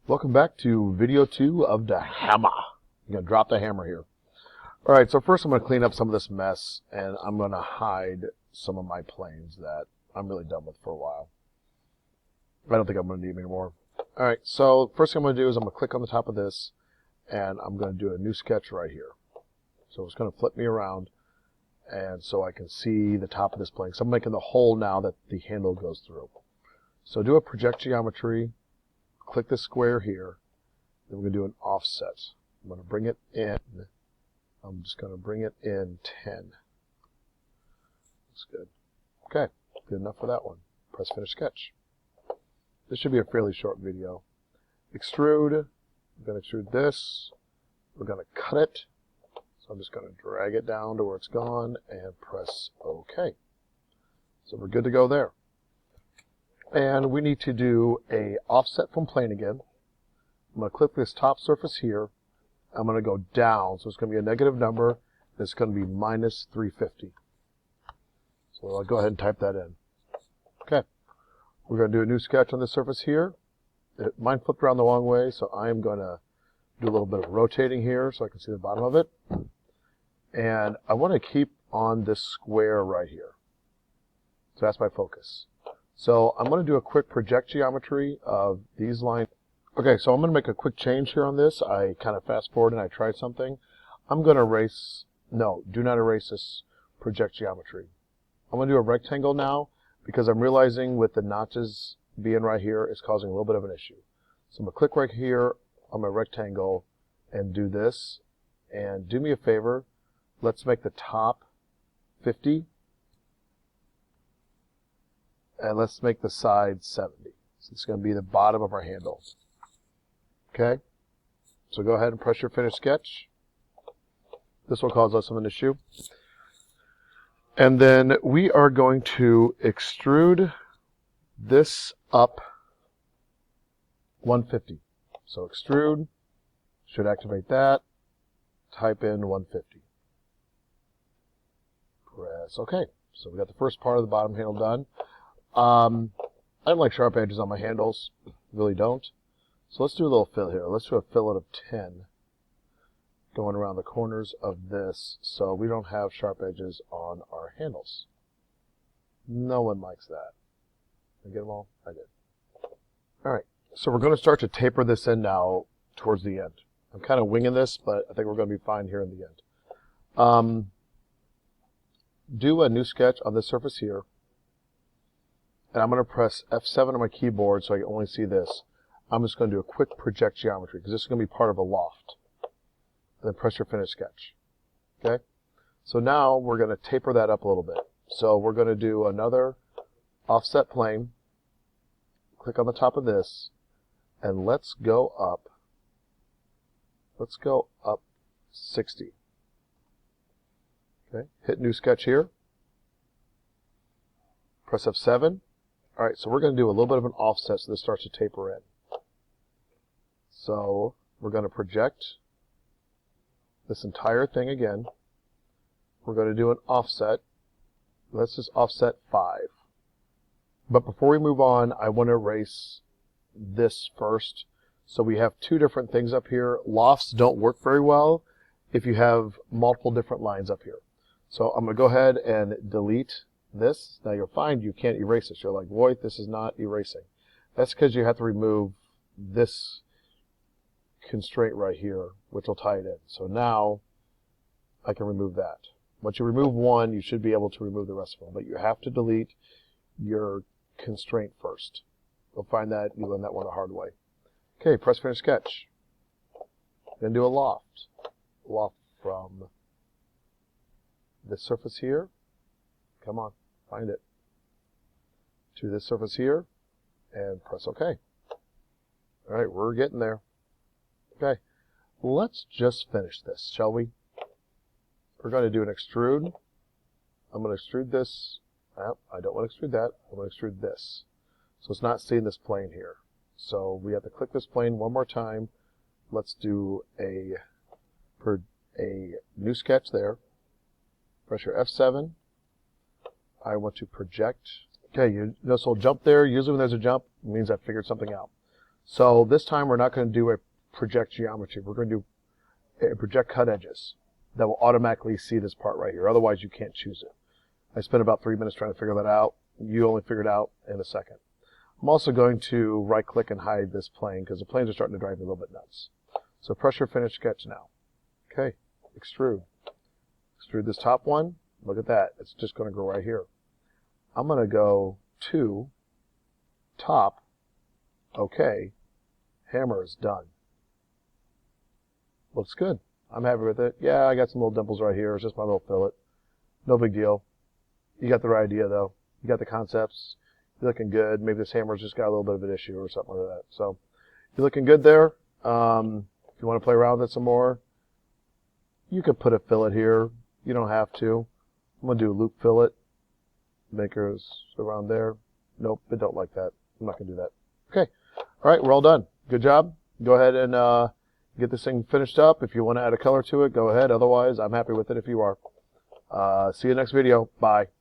Welcome back to video 2 of the hammer. I'm going to drop the hammer here. Alright, so first I'm going to clean up some of this mess, and I'm going to hide some of my planes that I'm really done with for a while. I don't think I'm going to need them anymore. Alright, so first thing I'm going to do is I'm going to click on the top of this, and I'm going to do a new sketch right here. So it's going to flip me around, and so I can see the top of this plane. So I'm making the hole now that the handle goes through. So do a project geometry. Click the square here, then we're going to do an offset. I'm going to bring it in. I'm just going to bring it in 10. That's good. Okay, good enough for that one. Press Finish Sketch. This should be a fairly short video. Extrude. I'm going to extrude this. We're going to cut it. So I'm just going to drag it down to where it's gone and press OK. So we're good to go there. And we need to do a offset from plane again. I'm going to click this top surface here. I'm going to go down, so it's going to be a negative number. It's going to be minus 350. So I'll go ahead and type that in. Okay. We're going to do a new sketch on this surface here. Mine flipped around the wrong way, so I'm going to do a little bit of rotating here so I can see the bottom of it. And I want to keep on this square right here. So that's my focus. So I'm going to do a quick project geometry of these lines. Okay, so I'm going to make a quick change here on this. I kind of fast forward and I tried something. I'm going to erase, no, do not erase this project geometry. I'm going to do a rectangle now because I'm realizing with the notches being right here, it's causing a little bit of an issue. So I'm going to click right here on my rectangle and do this. And do me a favor, let's make the top 50. And let's make the side 70. So it's going to be the bottom of our handle. Okay? So go ahead and press your Finish Sketch. This will cause us an issue. And then we are going to extrude this up 150. So extrude, should activate that. Type in 150. Press OK. So we got the first part of the bottom handle done. I don't like sharp edges on my handles, really don't. So let's do a little fill here. Let's do a fillet of 10 going around the corners of this so we don't have sharp edges on our handles. No one likes that. Did I get them all? I did. Alright, so we're going to start to taper this in now towards the end. I'm kind of winging this, but I think we're going to be fine here in the end. Do a new sketch on this surface here. And I'm going to press F7 on my keyboard so I can only see this. I'm just going to do a quick project geometry because this is going to be part of a loft. And then press your Finish Sketch. Okay? So now we're going to taper that up a little bit. So we're going to do another offset plane. Click on the top of this. And let's go up. Let's go up 60. Okay? Hit New Sketch here. Press F7. Alright, so we're going to do a little bit of an offset so this starts to taper in. So we're going to project this entire thing again. We're going to do an offset. Let's just offset 5. But before we move on, I want to erase this first. So we have two different things up here. Lofts don't work very well if you have multiple different lines up here. So I'm going to go ahead and delete this. Now you'll find you can't erase this. You're like, Voith, this is not erasing. That's because you have to remove this constraint right here, which will tie it in. So now I can remove that. Once you remove one, you should be able to remove the rest of them. But you have to delete your constraint first. You'll find that you learn that one the hard way. Okay, press Finish Sketch. Then do a loft. Loft from this surface here. Come on. Find it. To this surface here, and press OK. Alright, we're getting there. Okay, let's just finish this, shall we? We're going to do an extrude. I'm going to extrude this. I don't want to extrude that. I'm going to extrude this. So it's not seeing this plane here. So we have to click this plane one more time. Let's do a new sketch there. Press your F7. I want to project. Okay, you notice a little jump there. Usually when there's a jump, it means I figured something out. So this time we're not going to do a project geometry. We're going to do a project cut edges that will automatically see this part right here. Otherwise, you can't choose it. I spent about 3 minutes trying to figure that out. You only figured it out in a second. I'm also going to right-click and hide this plane because the planes are starting to drive me a little bit nuts. So pressure finish sketch now. Okay, extrude. Extrude this top one. Look at that. It's just going to go right here. I'm going to go to top. Okay. Hammer is done. Looks good. I'm happy with it. Yeah, I got some little dimples right here. It's just my little fillet. No big deal. You got the right idea, though. You got the concepts. You're looking good. Maybe this hammer's just got a little bit of an issue or something like that. So you're looking good there. If you want to play around with it some more, you could put a fillet here. You don't have to. I'm going to do a loop fillet. Makers around there. Nope, I don't like that. I'm not going to do that. Okay. All right, we're all done. Good job. Go ahead and get this thing finished up. If you want to add a color to it, go ahead. Otherwise, I'm happy with it if you are. See you next video. Bye.